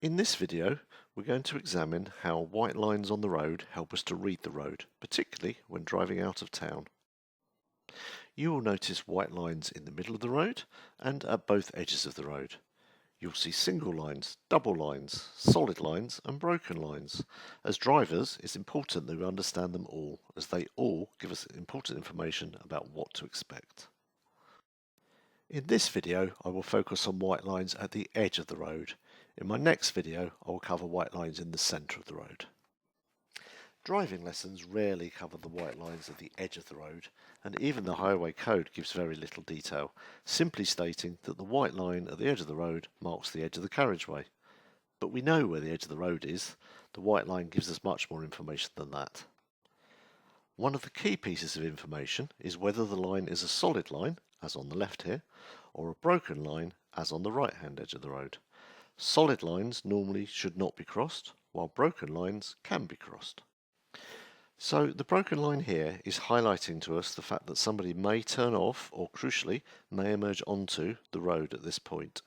In this video, we're going to examine how white lines on the road help us to read the road, particularly when driving out of town. You will notice white lines in the middle of the road and at both edges of the road. You'll see single lines, double lines, solid lines and broken lines. As drivers, it's important that we understand them all, as they all give us important information about what to expect. In this video, I will focus on white lines at the edge of the road. In my next video, I will cover white lines in the centre of the road. Driving lessons rarely cover the white lines at the edge of the road, and even the highway code gives very little detail, simply stating that the white line at the edge of the road marks the edge of the carriageway. But we know where the edge of the road is. The white line gives us much more information than that. One of the key pieces of information is whether the line is a solid line, as on the left here, or a broken line, as on the right hand edge of the road. Solid lines normally should not be crossed, while broken lines can be crossed. So the broken line here is highlighting to us the fact that somebody may turn off, or crucially, may emerge onto the road at this point.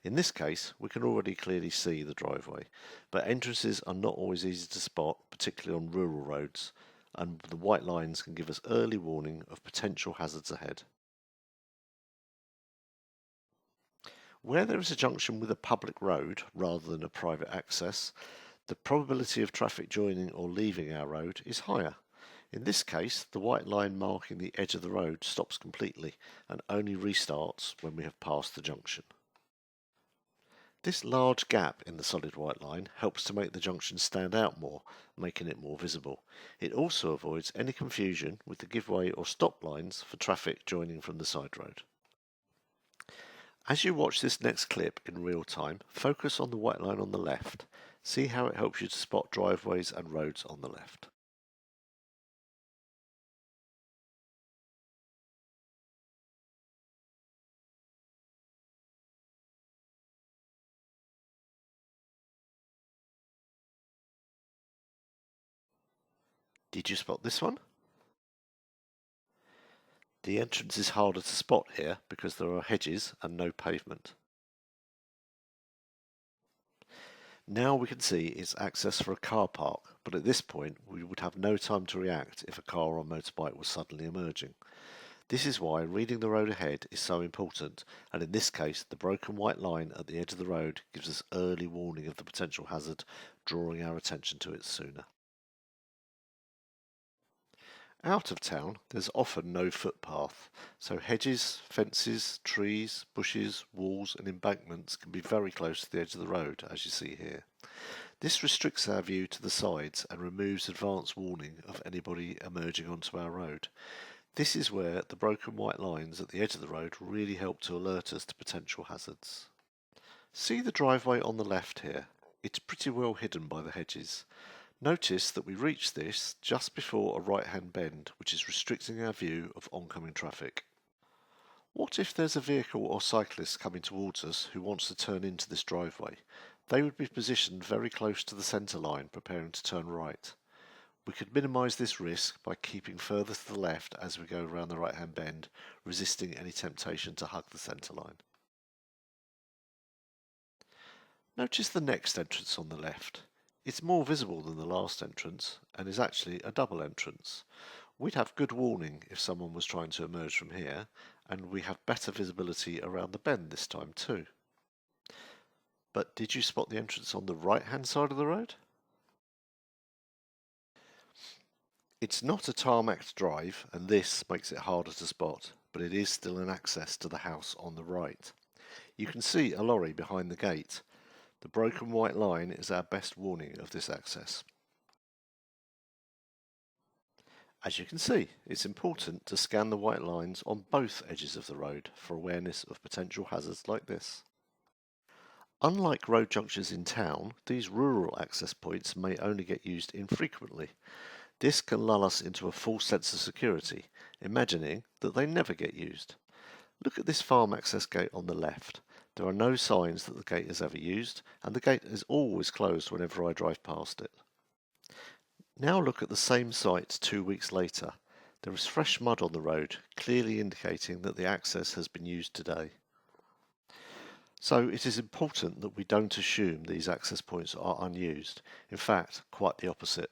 In this case, we can already clearly see the driveway, but entrances are not always easy to spot, particularly on rural roads, and the white lines can give us early warning of potential hazards ahead. Where there is a junction with a public road rather than a private access, the probability of traffic joining or leaving our road is higher. In this case, the white line marking the edge of the road stops completely and only restarts when we have passed the junction. This large gap in the solid white line helps to make the junction stand out more, making it more visible. It also avoids any confusion with the give-way or stop lines for traffic joining from the side road. As you watch this next clip in real time, focus on the white line on the left. See how it helps you to spot driveways and roads on the left. Did you spot this one? The entrance is harder to spot here because there are hedges and no pavement. Now we can see it's access for a car park, but at this point we would have no time to react if a car or motorbike was suddenly emerging. This is why reading the road ahead is so important, and in this case the broken white line at the edge of the road gives us early warning of the potential hazard, drawing our attention to it sooner. Out of town, there's often no footpath, so hedges, fences, trees, bushes, walls and embankments can be very close to the edge of the road, as you see here. This restricts our view to the sides and removes advance warning of anybody emerging onto our road. This is where the broken white lines at the edge of the road really help to alert us to potential hazards. See the driveway on the left here. It's pretty well hidden by the hedges. Notice that we reach this just before a right-hand bend, which is restricting our view of oncoming traffic. What if there's a vehicle or cyclist coming towards us who wants to turn into this driveway? They would be positioned very close to the centre line, preparing to turn right. We could minimise this risk by keeping further to the left as we go around the right-hand bend, resisting any temptation to hug the centre line. Notice the next entrance on the left. It's more visible than the last entrance and is actually a double entrance. We'd have good warning if someone was trying to emerge from here, and we have better visibility around the bend this time too. But did you spot the entrance on the right hand side of the road? It's not a tarmacked drive, and this makes it harder to spot, but it is still an access to the house on the right. You can see a lorry behind the gate. The broken white line is our best warning of this access. As you can see, it's important to scan the white lines on both edges of the road for awareness of potential hazards like this. Unlike road junctures in town, these rural access points may only get used infrequently. This can lull us into a false sense of security, imagining that they never get used. Look at this farm access gate on the left. There are no signs that the gate is ever used, and the gate is always closed whenever I drive past it. Now look at the same site 2 weeks later. There is fresh mud on the road, clearly indicating that the access has been used today. So it is important that we don't assume these access points are unused. In fact, quite the opposite.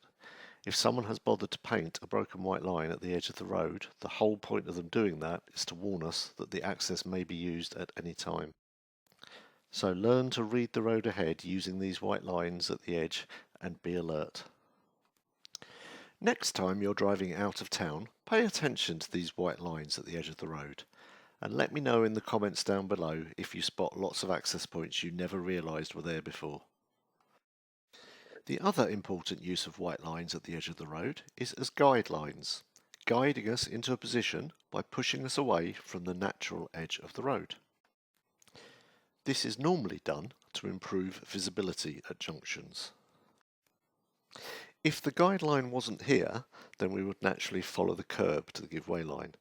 If someone has bothered to paint a broken white line at the edge of the road, the whole point of them doing that is to warn us that the access may be used at any time. So learn to read the road ahead using these white lines at the edge and be alert. Next time you're driving out of town, pay attention to these white lines at the edge of the road. And let me know in the comments down below if you spot lots of access points you never realised were there before. The other important use of white lines at the edge of the road is as guidelines, guiding us into a position by pushing us away from the natural edge of the road. This is normally done to improve visibility at junctions. If the guideline wasn't here, then we would naturally follow the curb to the give-way line,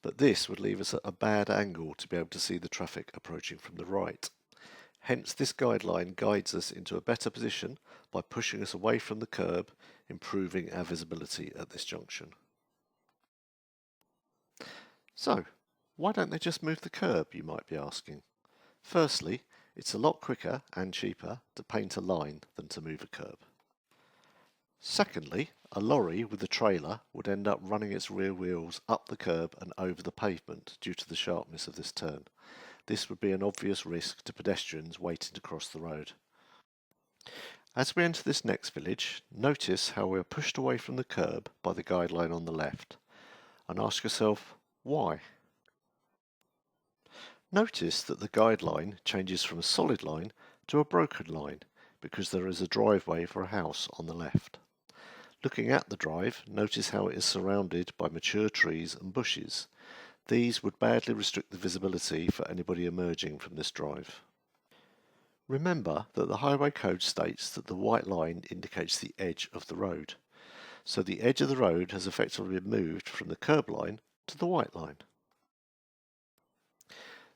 but this would leave us at a bad angle to be able to see the traffic approaching from the right. Hence, this guideline guides us into a better position by pushing us away from the curb, improving our visibility at this junction. So, why don't they just move the curb, you might be asking? Firstly, it's a lot quicker and cheaper to paint a line than to move a curb. Secondly, a lorry with a trailer would end up running its rear wheels up the curb and over the pavement due to the sharpness of this turn. This would be an obvious risk to pedestrians waiting to cross the road. As we enter this next village, notice how we are pushed away from the curb by the guideline on the left, and ask yourself, why? Notice that the guideline changes from a solid line to a broken line because there is a driveway for a house on the left. Looking at the drive, notice how it is surrounded by mature trees and bushes. These would badly restrict the visibility for anybody emerging from this drive. Remember that the highway code states that the white line indicates the edge of the road. So the edge of the road has effectively been moved from the curb line to the white line.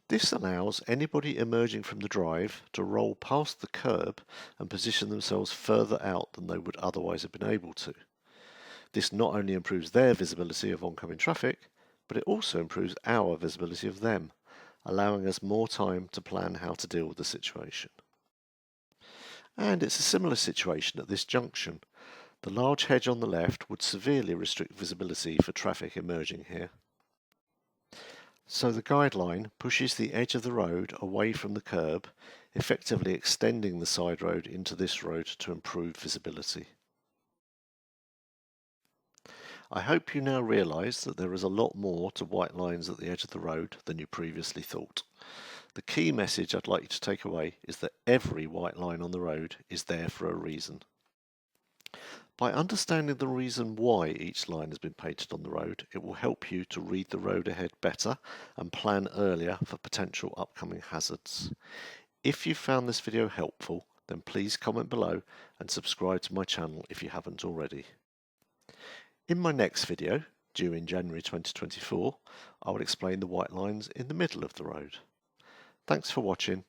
This allows anybody emerging from the drive to roll past the curb and position themselves further out than they would otherwise have been able to. This not only improves their visibility of oncoming traffic, but it also improves our visibility of them, allowing us more time to plan how to deal with the situation. And it's a similar situation at this junction. The large hedge on the left would severely restrict visibility for traffic emerging here. So the guideline pushes the edge of the road away from the curb, effectively extending the side road into this road to improve visibility. I hope you now realise that there is a lot more to white lines at the edge of the road than you previously thought. The key message I'd like you to take away is that every white line on the road is there for a reason. By understanding the reason why each line has been painted on the road, it will help you to read the road ahead better and plan earlier for potential upcoming hazards. If you found this video helpful, then please comment below and subscribe to my channel if you haven't already. In my next video, due in January 2024, I will explain the white lines in the middle of the road. Thanks for watching.